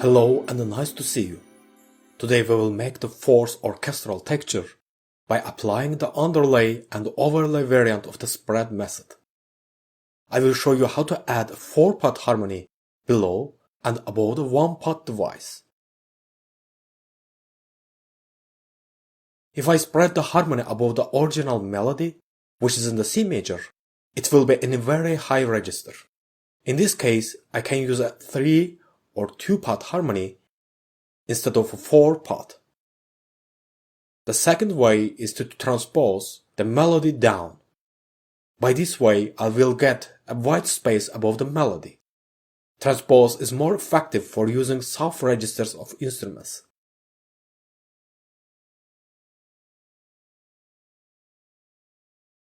Hello and nice to see you. Today we will make the fourth orchestral texture by applying the underlay and overlay variant of the spread method. I will show you how to add a 4-part harmony below and above the 1-part device. If I spread the harmony above the original melody, which is in the C major, it will be in a very high register. In this case, I can use a 3 or 2-part harmony instead of a 4-part. The second way is to transpose the melody down. By this way, I will get a white space above the melody. Transpose is more effective for using soft registers of instruments.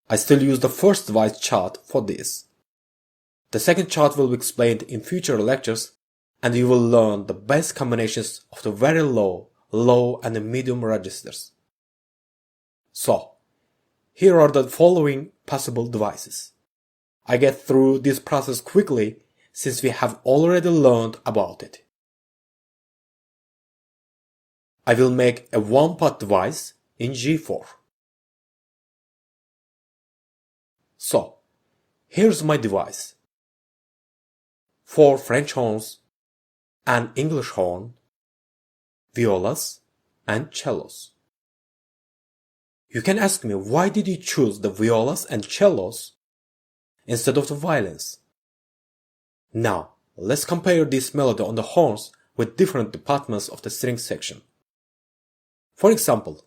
I still use the first device chart for this. The second chart will be explained in future lectures, and you will learn the best combinations of the very low, and the medium registers. So, here are the following possible devices. I get through this process quickly since we have already learned about it. I will make a 1-part device in G4. So, here's my device. 4 French horns, an English horn, violas, and cellos. You can ask me, why did you choose the violas and cellos instead of the violins? Now, let's compare this melody on the horns with different departments of the string section. For example,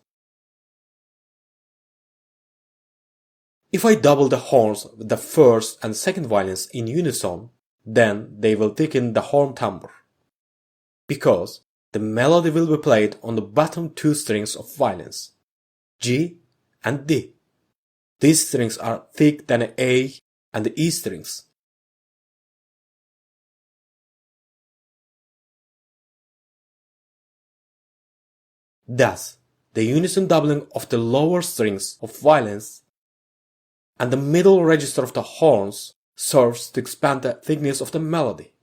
if I double the horns with the first and second violins in unison, then they will thicken the horn timbre, because the melody will be played on the bottom 2 strings of violins, G and D. These strings are thicker than the A and the E strings. Thus, the unison doubling of the lower strings of violins and the middle register of the horns serves to expand the thickness of the melody,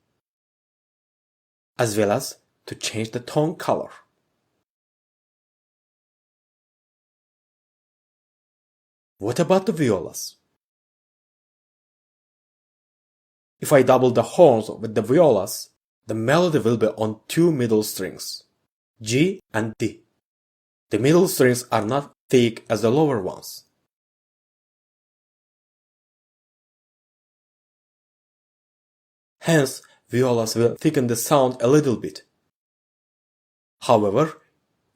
as well as to change the tone color. What about the violas? If I double the horns with the violas, the melody will be on 2 middle strings, G and D. The middle strings are not thick as the lower ones. Hence, violas will thicken the sound a little bit. However,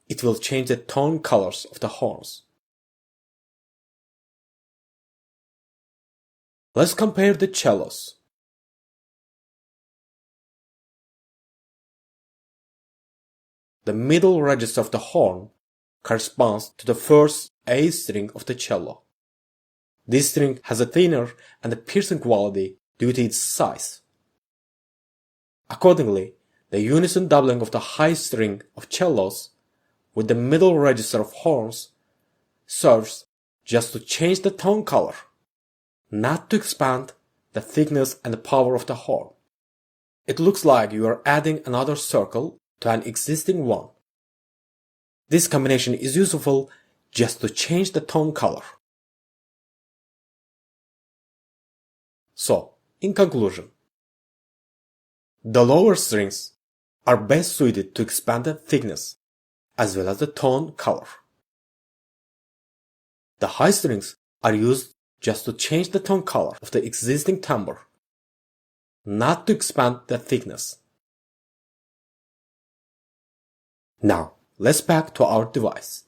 it will change the tone colors of the horns. Let's compare the cellos. The middle register of the horn corresponds to the first A string of the cello. This string has a thinner and a piercing quality due to its size. Accordingly, the unison doubling of the high string of cellos with the middle register of horns serves just to change the tone color, not to expand the thickness and the power of the horn. It looks like you are adding another circle to an existing one. This combination is useful just to change the tone color. So, in conclusion, the lower strings are best suited to expand the thickness as well as the tone color. The high strings are used just to change the tone color of the existing timbre, not to expand the thickness. Now, let's back to our device.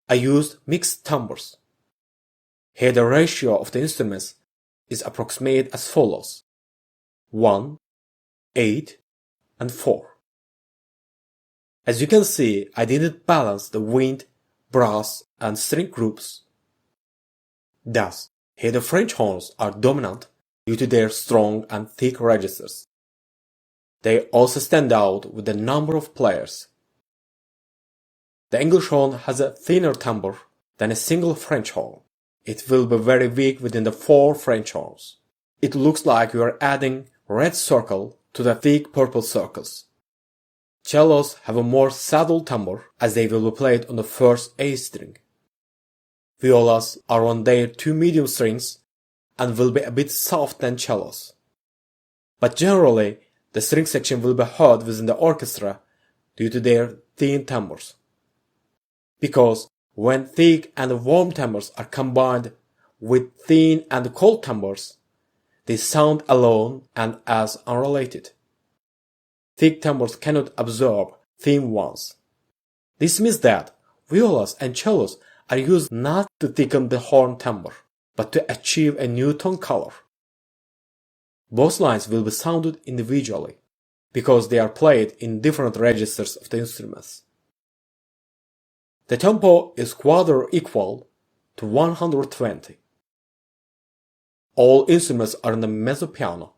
I used mixed timbres. Here the ratio of the instruments is approximated as follows: 1, 8, and 4. As you can see, I didn't balance the wind, brass, and string groups. Thus, here the French horns are dominant due to their strong and thick registers. They also stand out with the number of players. The English horn has a thinner timbre than a single French horn. It will be very weak within the 4 French horns. It looks like you are adding red circle to the thick purple circles. Cellos have a more saddle timbre as they will be played on the first A string. Violas are on their two medium strings and will be a bit soft than cellos. But generally, the string section will be heard within the orchestra due to their thin timbres. Because when thick and warm timbres are combined with thin and cold timbres, they sound alone and as unrelated. Thick timbres cannot absorb thin ones. This means that violas and cellos are used not to thicken the horn timbre, but to achieve a new tone color. Both lines will be sounded individually, because they are played in different registers of the instruments. The tempo is quarter equal to 120. All instruments are in the mezzo piano.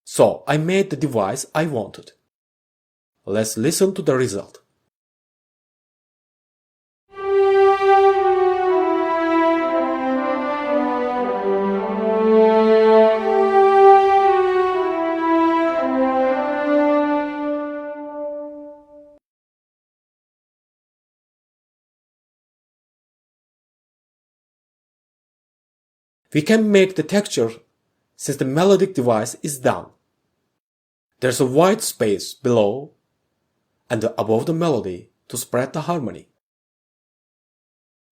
So I made the device I wanted. Let's listen to the result. We can make the texture since the melodic device is done. There's a white space below and above the melody to spread the harmony.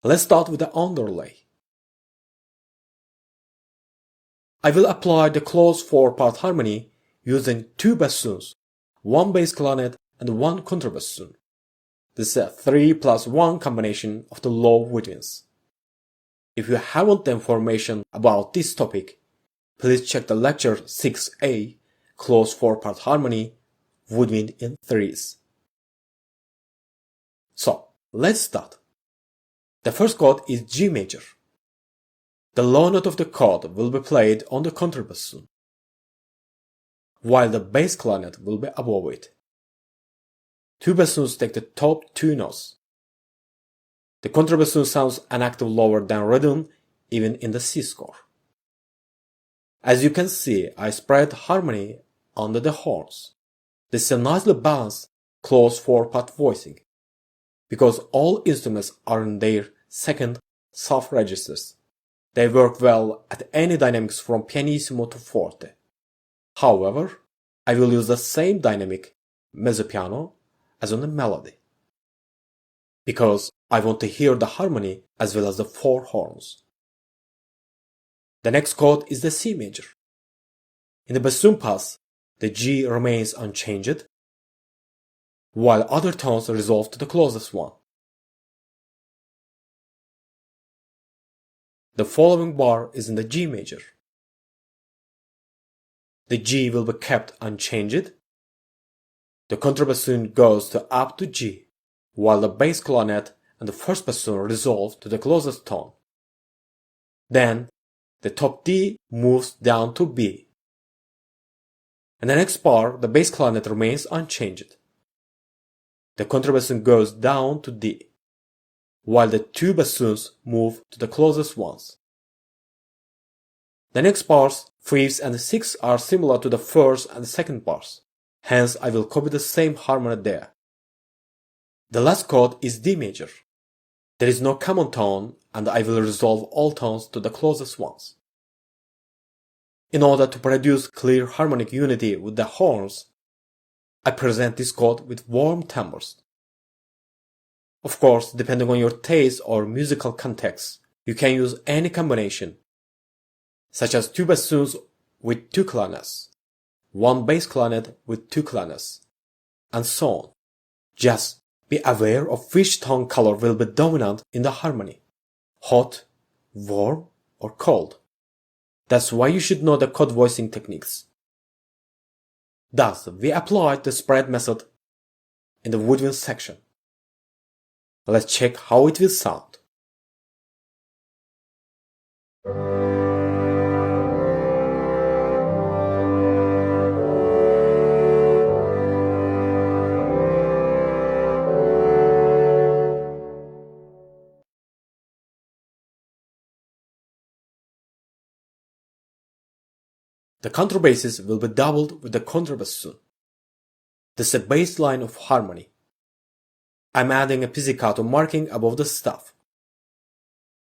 Let's start with the underlay. I will apply the close 4-part harmony using 2 bassoons, 1 bass clarinet and 1 contrabassoon. This is a 3+1 combination of the low woodwinds. If you haven't the information about this topic, please check the lecture 6a, close 4-part harmony, woodwind in threes. So, let's start. The first chord is G major. The low note of the chord will be played on the contrabassoon, while the bass clarinet will be above it. 2 bassoons take the top 2 notes. The contrabassoon sounds an octave lower than rhythm even in the C score. As you can see, I spread harmony under the horns. This is a nicely balanced close 4-part voicing, because all instruments are in their second soft registers. They work well at any dynamics from pianissimo to forte. However, I will use the same dynamic mezzo piano as on the melody, because I want to hear the harmony as well as the 4 horns. The next chord is the C major. In the bassoon pass, the G remains unchanged, while other tones resolve to the closest one. The following bar is in the G major. The G will be kept unchanged. The contrabassoon goes up to G, while the bass clarinet and the first bassoon resolve to the closest tone. Then, the top D moves down to B. In the next bar, the bass clarinet remains unchanged. The contrabassoon goes down to D, while the 2 bassoons move to the closest ones. The next bars, 5th and 6th, are similar to the first and second bars, hence I will copy the same harmony there. The last chord is D major. There is no common tone and I will resolve all tones to the closest ones. In order to produce clear harmonic unity with the horns, I present this chord with warm timbres. Of course, depending on your taste or musical context, you can use any combination, such as 2 bassoons with 2 clarinets, 1 bass clarinet with 2 clarinets, and so on. Just be aware of which tone color will be dominant in the harmony, hot, warm, or cold. That's why you should know the chord voicing techniques. Thus, we applied the spread method in the woodwind section. Let's check how it will sound. The contrabasses will be doubled with the contrabass soon. This is a baseline of harmony. I'm adding a pizzicato marking above the stuff.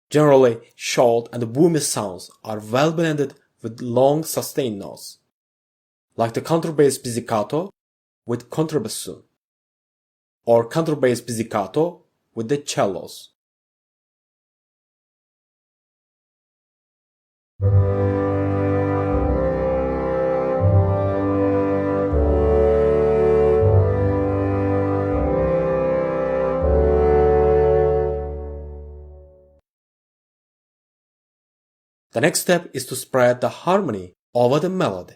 Generally, short and boomy sounds are well blended with long sustained notes, like the contrabass pizzicato with contrabassoon, or contrabass pizzicato with the cellos. The next step is to spread the harmony over the melody.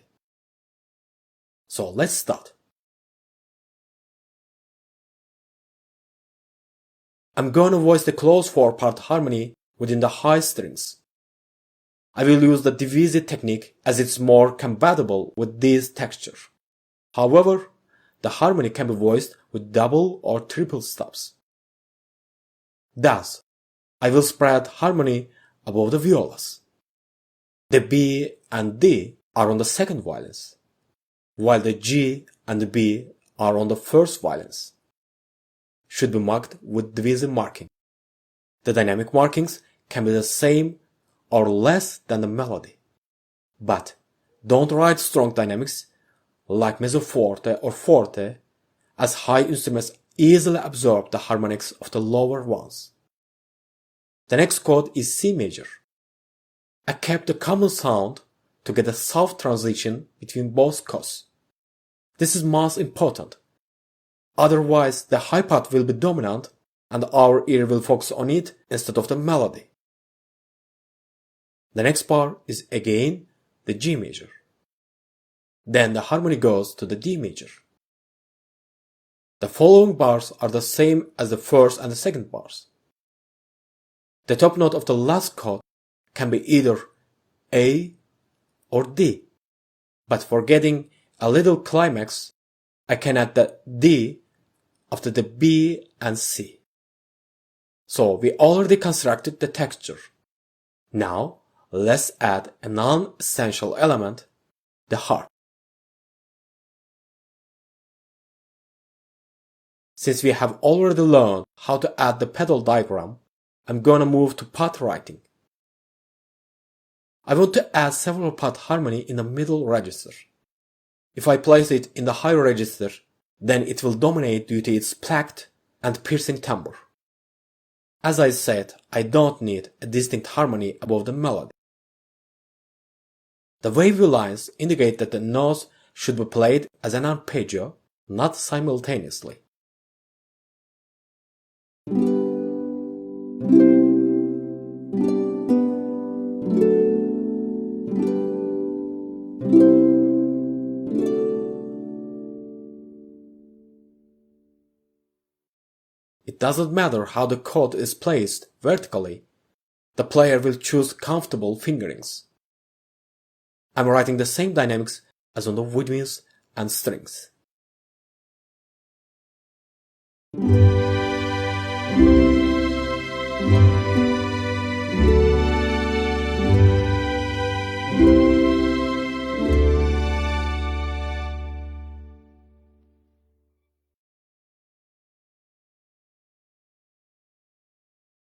So let's start. I'm going to voice the close 4-part harmony within the high strings. I will use the divisi technique as it's more compatible with this texture. However, the harmony can be voiced with double or triple stops. Thus, I will spread harmony above the violas. The B and D are on the second violins, while the G and the B are on the first violins. Should be marked with divisi marking. The dynamic markings can be the same or less than the melody. But don't write strong dynamics like mezzo forte or forte, as high instruments easily absorb the harmonics of the lower ones. The next chord is C major. I kept the common sound to get a soft transition between both chords. This is most important. Otherwise, the high part will be dominant and our ear will focus on it instead of the melody. The next part is again the G major. Then the harmony goes to the D major. The following bars are the same as the first and the second bars. The top note of the last chord can be either A or D, but for getting a little climax, I can add the D after the B and C. So we already constructed the texture. Now let's add a non-essential element, the harp. Since we have already learned how to add the pedal diagram, I'm gonna move to part writing. I want to add several part harmony in the middle register. If I place it in the higher register, then it will dominate due to its placked and piercing timbre. As I said, I don't need a distinct harmony above the melody. The wavy lines indicate that the notes should be played as an arpeggio, not simultaneously. It doesn't matter how the chord is placed vertically, the player will choose comfortable fingerings. I'm writing the same dynamics as on the woodwinds and strings.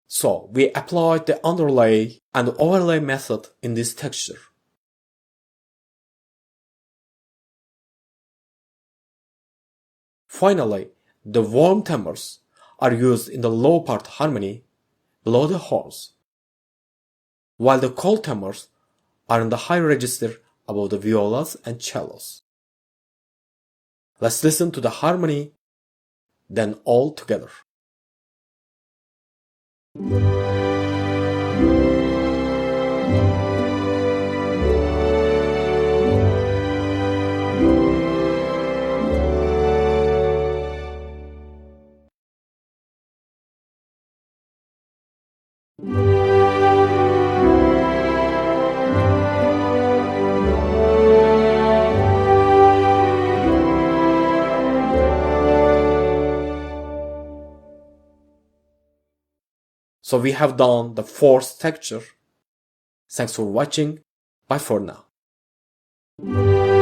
So we applied the underlay and overlay method in this texture. Finally, the warm timbres are used in the low part harmony below the horns, while the cold timbres are in the high register above the violas and cellos. Let's listen to the harmony, then all together. So we have done the fourth texture. Thanks for watching. Bye for now. you.